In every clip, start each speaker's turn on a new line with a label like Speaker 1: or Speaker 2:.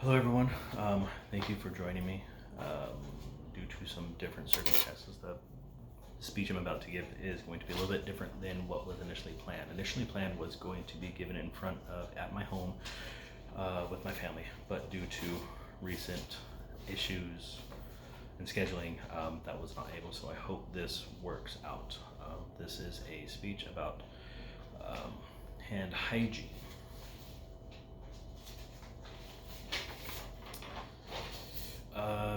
Speaker 1: Hello, everyone. Thank you for joining me. Due to some different circumstances, the speech I'm about to give is going to be a little bit different than what was initially planned. Initially planned was going to be given in front of at my home with my family, but due to recent issues and scheduling, that was not able. So I hope this works out. This is a speech about um, hand hygiene.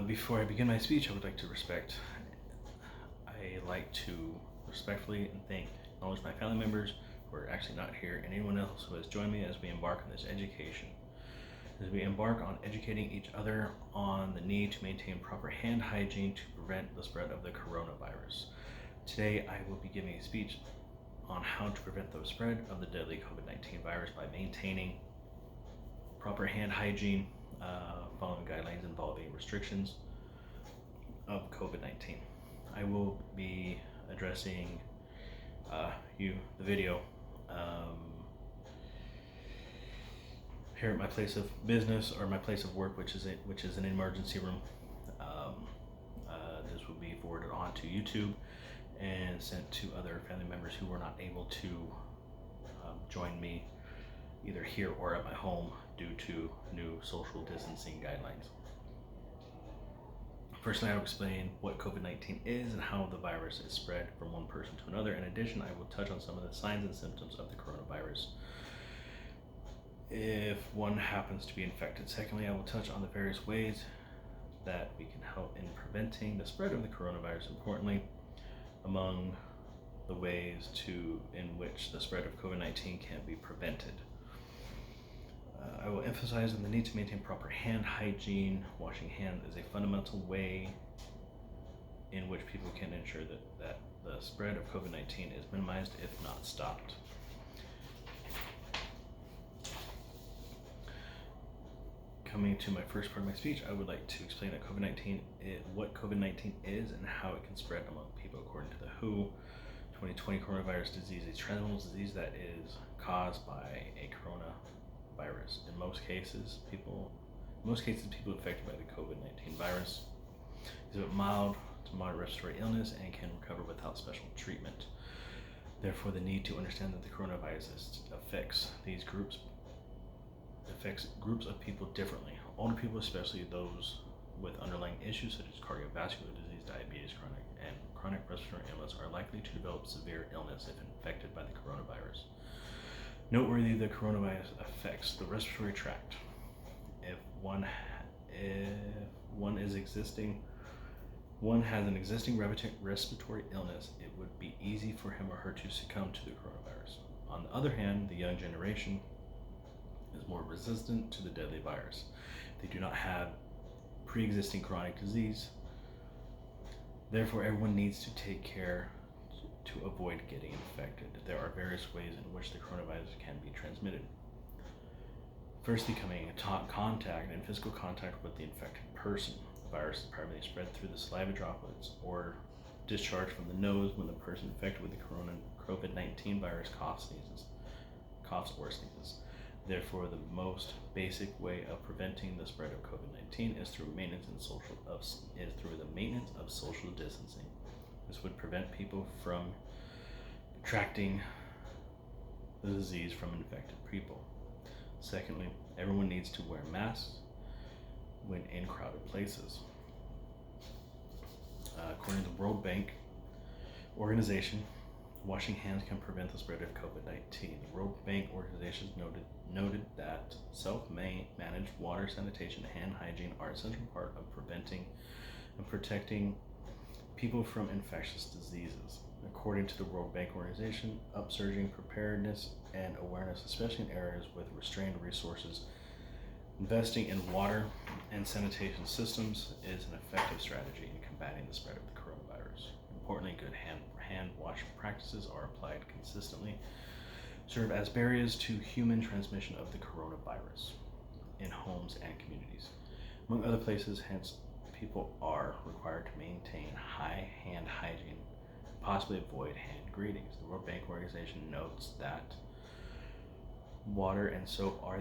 Speaker 1: Before I begin my speech, I would like to respectfully and acknowledge my family members who are actually not here, and anyone else who has joined me as we embark on this education. As we embark on educating each other on the need to maintain proper hand hygiene to prevent the spread of the coronavirus. Today, I will be giving a speech on how to prevent the spread of the deadly COVID-19 virus by maintaining proper hand hygiene, following guidelines involving restrictions of COVID-19. I will be addressing the video here at my place of business or my place of work, which is an emergency room. This will be forwarded on to YouTube and sent to other family members who were not able to join me either here or at my home due to new social distancing guidelines. Firstly, I will explain what COVID-19 is and how the virus is spread from one person to another. In addition, I will touch on some of the signs and symptoms of the coronavirus if one happens to be infected. Secondly, I will touch on the various ways that we can help in preventing the spread of the coronavirus. Importantly, among the ways in which the spread of COVID-19 can be prevented. I will emphasize on the need to maintain proper hand hygiene. Washing hands is a fundamental way in which people can ensure that the spread of COVID-19 is minimized, if not stopped. Coming to my first part of my speech, I would like to explain what COVID-19 is and how it can spread among people. According to the WHO, 2020 coronavirus disease is a transmissible disease that is caused by a coronavirus. In most cases, people affected by the COVID-19 virus exhibit mild to moderate respiratory illness and can recover without special treatment. Therefore, the need to understand that the coronavirus affects groups of people differently. Older people, especially those with underlying issues such as cardiovascular disease, diabetes, chronic respiratory illness, are likely to develop severe illness if infected by the coronavirus. Noteworthy, the coronavirus affects the respiratory tract. If one has an existing respiratory illness, it would be easy for him or her to succumb to the coronavirus. On the other hand, the young generation is more resistant to the deadly virus. They do not have pre-existing chronic disease. Therefore, everyone needs to take care to avoid getting infected. There are various ways in which the coronavirus can be transmitted. Firstly, coming in contact and physical contact with the infected person. The virus is primarily spread through the saliva droplets or discharged from the nose when the person infected with the COVID-19 virus coughs or sneezes. Therefore, the most basic way of preventing the spread of COVID-19 is through the maintenance of social distancing. This would prevent people from contracting the disease from infected people. Secondly, everyone needs to wear masks when in crowded places. According to the World Bank organization, washing hands can prevent the spread of COVID-19. The World Bank organization noted that self-managed water, sanitation, and hand hygiene are an essential part of preventing and protecting people from infectious diseases. According to the World Bank organization, upsurging preparedness and awareness, especially in areas with restrained resources, investing in water and sanitation systems is an effective strategy in combating the spread of the coronavirus. Importantly, good hand washing practices are applied consistently, serve as barriers to human transmission of the coronavirus in homes and communities. Among other places, hence, people are required to maintain high hand hygiene and possibly avoid hand greetings. The World Bank organization notes that water and soap are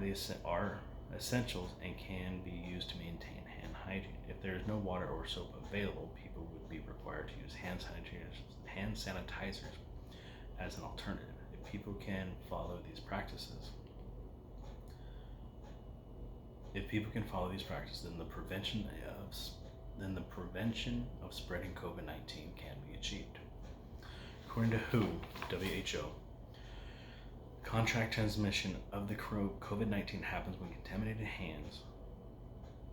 Speaker 1: essentials and can be used to maintain hand hygiene. If there is no water or soap available, people would be required to use hand sanitizers as an alternative. If people can follow these practices, then the prevention of spreading COVID-19 can be achieved. According to WHO, contract transmission of the COVID-19 happens when contaminated hands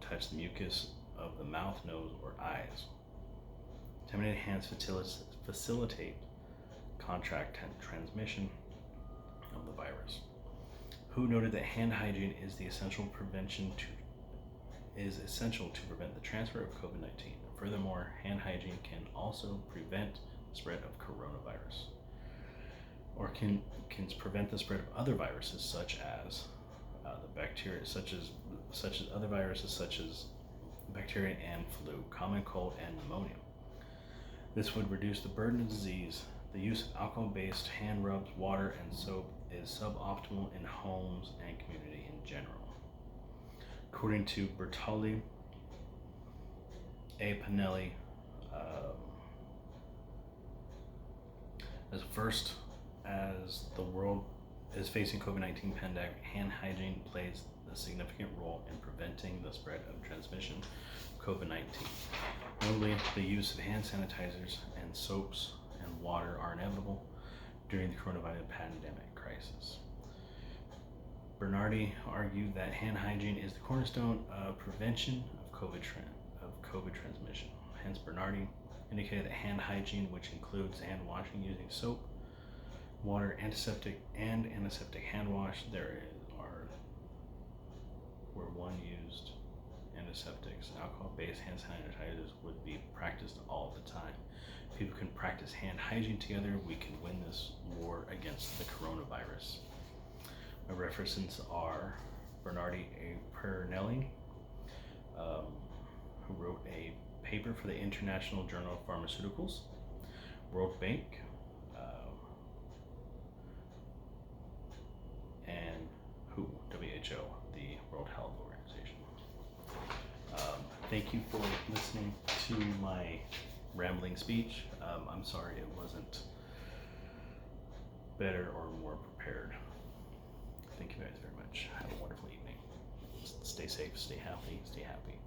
Speaker 1: touch the mucus of the mouth, nose, or eyes. Contaminated hands facilitate contract transmission of the virus. WHO noted that hand hygiene is essential to prevent the transfer of COVID-19. Furthermore, hand hygiene can also prevent the spread of coronavirus, or can prevent the spread of other viruses such as bacteria and flu, common cold, and pneumonia. This would reduce the burden of disease. The use of alcohol-based hand rubs, water, and soap is suboptimal in homes and community in general. According to Bertolli A. Pinelli, as the world is facing COVID-19 pandemic, hand hygiene plays a significant role in preventing the spread of transmission of COVID-19. Notably, the use of hand sanitizers and soaps and water are inevitable during the coronavirus pandemic crisis. Bernardi argued that hand hygiene is the cornerstone of prevention of COVID transmission. Hence, Bernardi indicated that hand hygiene, which includes hand washing using soap, water, antiseptic hand wash, where one used antiseptics, alcohol-based hand sanitizers would be practiced all the time. People can practice hand hygiene together. We can win this war against the coronavirus. My references are Bernardi A. Pinelli, who wrote a paper for the International Journal of Pharmaceuticals, World Bank, and WHO, the World Health Organization. Thank you for listening to my rambling speech. I'm sorry it wasn't better or more prepared. Thank you guys very much. Have a wonderful evening. Stay safe, stay healthy, stay happy.